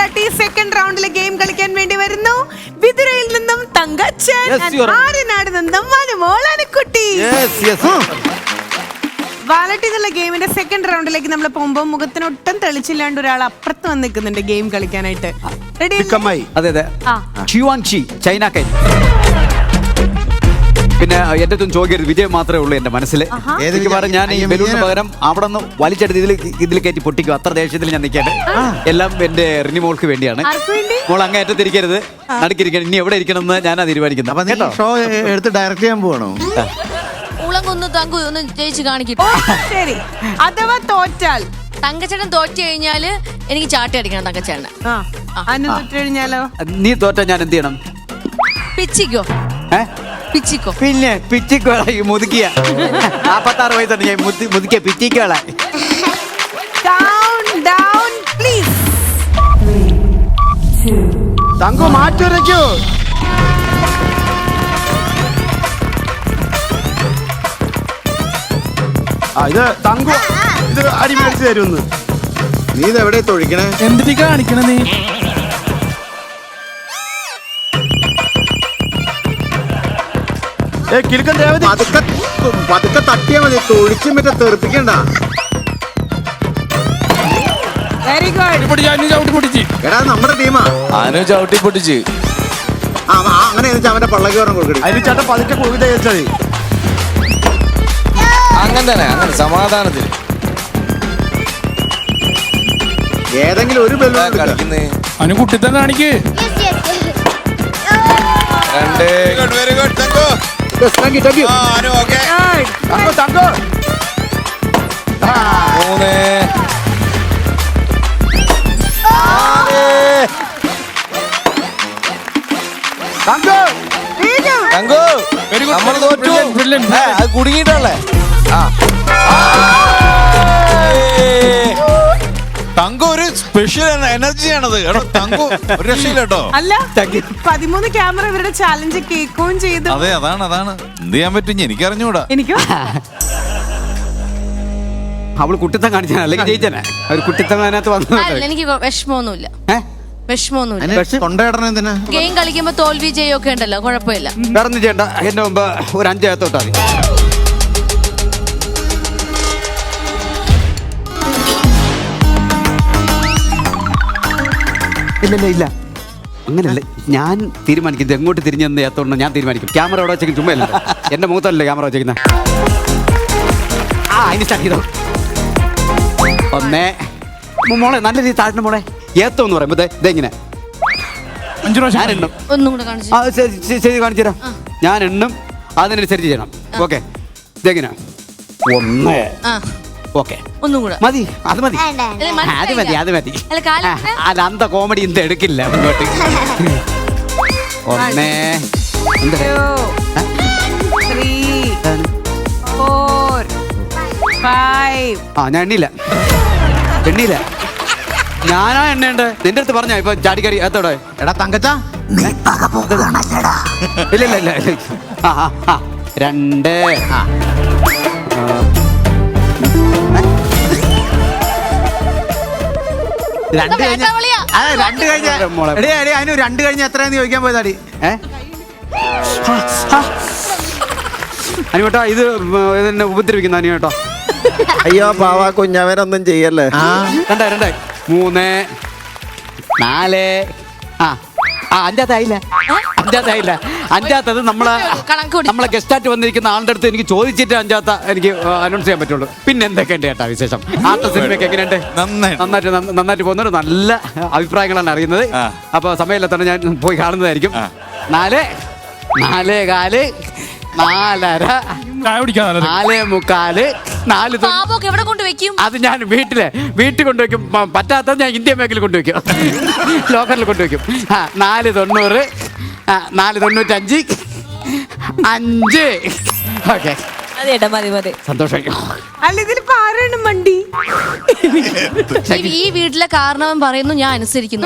തട്ടി second റൗണ്ടിലെ game കളിക്കാൻ വേണ്ടി വരുന്നു. വിതുരയിൽ നിന്നും തങ്കച്ചൻ, ആര്യനാട് നിന്നും മനുമോളാനക്കുട്ടി. വാലറ്റ് എന്നുള്ള ഗെയിമിന്റെ സെക്കൻഡ് റൗണ്ടിലേക്ക് നമ്മൾ പോകുമ്പോൾ മുഖത്തിനൊട്ടും തെളിച്ചില്ലാണ്ട് ഒരാൾ അപ്പുറത്ത് വന്ന് നിൽക്കുന്നുണ്ട് ഗെയിം കളിക്കാനായിട്ട്. റെഡി? അതെ അതെ, ചൈന കൈ. പിന്നെ എന്റെ ഒന്നും ചോദിക്കരുത്, വിജയം മാത്രമേ ഉള്ളൂ എന്റെ മനസ്സിൽ. ഞാൻ ഈ ബലൂണിന് പകരം അവിടെ നിന്ന് വലിച്ചെടുത്ത് ഇതിൽ കയറ്റി പൊട്ടിക്കും. അത്ര ദേഷ്യത്തിൽ ഞാൻ നിൽക്കട്ടെ. എല്ലാം എന്റെ റിനിമോൾക്ക് വേണ്ടിയാണ്. മോൾ അങ്ങേറ്റത്തിരിക്കരുത്, നടുക്കിരിക്കണം. ഇനി എവിടെ ഇരിക്കണം എന്ന് ഞാനാ തീരുമാനിക്കുന്നത്. ഷോ എടുത്ത് ഡയറക്റ്റ് ചെയ്യാൻ പോകണോ? ശരി. അഥവാ തോറ്റാൽ തങ്കച്ചേട്ടൻ തോറ്റു കഴിഞ്ഞാല് എനിക്ക് ചാട്ടി അടിക്കണം. തങ്കച്ചേട്ടന് തോറ്റു കഴിഞ്ഞാലോ? നീ തോറ്റാ ഞാൻ എന്ത് ചെയ്യണം? പിച്ചിക്കോ? പിച്ചിക്കോ? പിന്നെ പിച്ചിക്കോള മുതുക്കിയ 46 വയസ്സുണ്ട് ഞാൻ. മുതുക്കിയ പിച്ചിക്കോള. തങ്കു മാറ്റുരയ്ക്കൂ. ഇത് തങ്കു ഇത് അടി മേടിച്ചു തരുമെന്ന്. നീ ഇത് എവിടെ തൊഴിക്കണേ? എന്തിട്ട് കാണിക്കണ നീ? കിലുക്കൻ ദേവതി പതുക്കെ തട്ടിയാ മതി, തൊഴിച്ചും മറ്റേ തെറിപ്പിക്കണ്ട. Very good. എടാ നമ്മുടെ ടീമാ. ചവിട്ടി പൊട്ടിച്ച് അങ്ങനെ അവന്റെ പള്ളക്ക് പറഞ്ഞു കൊടുക്കണേ. അതിന് ചേട്ടൻ പതുക്കെ കൊടുക്കുക വെച്ചാൽ അങ്ങനെ തന്നെ, അങ്ങനെ സമാധാനത്തിന്. ഏതെങ്കിലും ഒരു ബലൂൺ കളിക്കുന്നേ അനു കുട്ടി തന്നെ കാണിക്ക്. 2 very good thank you. Anu okay. Thank you 3 thank you നമ്മൾ തോറ്റു. അത് കുടുങ്ങിട്ടല്ലേ? തങ്കു ഒരു സ്പെഷ്യൽ എനർജിയാണത് തങ്കു. ഒരു രക്ഷയില്ല കേട്ടോ. അല്ല 13 ക്യാമറ ഇവരുടെ ചാലഞ്ച് കേൾക്കുകയും ചെയ്തു. അതെ, അതാണ് എന്ത് ചെയ്യാൻ പറ്റും എനിക്ക് അറിഞ്ഞൂടാ. എനിക്ക് അവള് കുട്ടിത്തം കാണിച്ചാ അല്ലെങ്കിൽ ജയിച്ചാനെ. ഒരു കുട്ടിത്തം അതിനകത്ത് വന്നു. എനിക്ക് വിഷമമൊന്നുമില്ല. ഗെയിം കളിക്കുമ്പോ തോൽവി ചെയ്യൊക്കെ ഉണ്ടല്ലോ, കുഴപ്പമില്ല. വേറൊന്നും ചെയ്യണ്ട. എന്റെ മുമ്പ് ഒരു 5 ഏത്തോട്ടാ മതി. ഇല്ല അങ്ങനല്ല, ഞാൻ തീരുമാനിക്കുന്നത് എങ്ങോട്ട് തിരിഞ്ഞെന്ന് ഏത്തോണ്ട് ഞാൻ തീരുമാനിക്കും. ക്യാമറ എവിടെ വെച്ചേക്കും? ചുമ്മാ അല്ല, എന്റെ മുഖത്തല്ലേ ക്യാമറ വെച്ചേക്കുന്നത്. അതിന് സ്റ്റാർട്ട് ചെയ്തോ. 1 മോളെ നല്ല രീതി താഴ്ന്ന മോളെ. ഏത്തം എന്ന് പറയുമ്പോ ഇതെങ്ങനെ ഞാൻ എണ്ണും. ശരി കാണിച്ചു തരാം. ഞാൻ എണ്ണും, അതിനനുസരിച്ച് ചെയ്യണം. ഓക്കെ, ഇതെങ്ങനെ 1. ഓക്കെ മതി, അത് മതി. അത് അന്ത കോമഡി ഇന്ത എടുക്കില്ല മുന്നോട്ട്. 1 2 3 4 5. ഞാൻ എണ്ണിയില്ല. ഞാനാ എണ്ണേണ്ടേ? നിന്റെ അടുത്ത് പറഞ്ഞ ഇപ്പൊ ചാടിക്കറി എത്തോടെ. എടാ തങ്കച്ച ഇല്ല 2 2 കഴിഞ്ഞ എത്രയാന്ന് ചോദിക്കാൻ പോയതാടി. അനുവേട്ടാ ഇത് എന്നെ ഉപദ്രവിക്കുന്ന അനുവേട്ടോ. അയ്യോ പാവാ കുഞ്ഞവനൊന്നും ചെയ്യല്ലേ. 2 3 4 അഞ്ചാത്തത് നമ്മളെ ഗസ്റ്റായിട്ട് വന്നിരിക്കുന്ന ആളുടെ അടുത്ത് എനിക്ക് ചോദിച്ചിട്ട് എനിക്ക് അനൗൺസ് ചെയ്യാൻ പറ്റുള്ളൂ. പിന്നെ എന്തൊക്കെയുണ്ട് ചേട്ടാ വിശേഷം? ആർട്ട് സിനിമയൊക്കെ എങ്ങനെയുണ്ട്? നന്നായിട്ട് പോകുന്നുണ്ട്. നല്ല അഭിപ്രായങ്ങളാണ് അറിയുന്നത്. അപ്പൊ സമയമില്ലാത്തതാണ് ഞാൻ പോയി കാണുന്നതായിരിക്കും. 4 4 4 4:30 4:45 4. അത് ഞാൻ വീട്ടിൽ കൊണ്ടുവയ്ക്കും. പറ്റാത്തത് ഞാൻ ഇന്ത്യ ബാങ്കിൽ കൊണ്ടുവയ്ക്കും, ലോക്കറിൽ കൊണ്ടുവയ്ക്കും. 490 495 5. ഓക്കെ സന്തോഷം. അല്ല ഇതിലിപ്പോ ആരാണ് മണ്ടി? ഈ വീട്ടിലെ കാരണവൻ പറയുന്നു, ഞാൻ അനുസരിക്കുന്നു.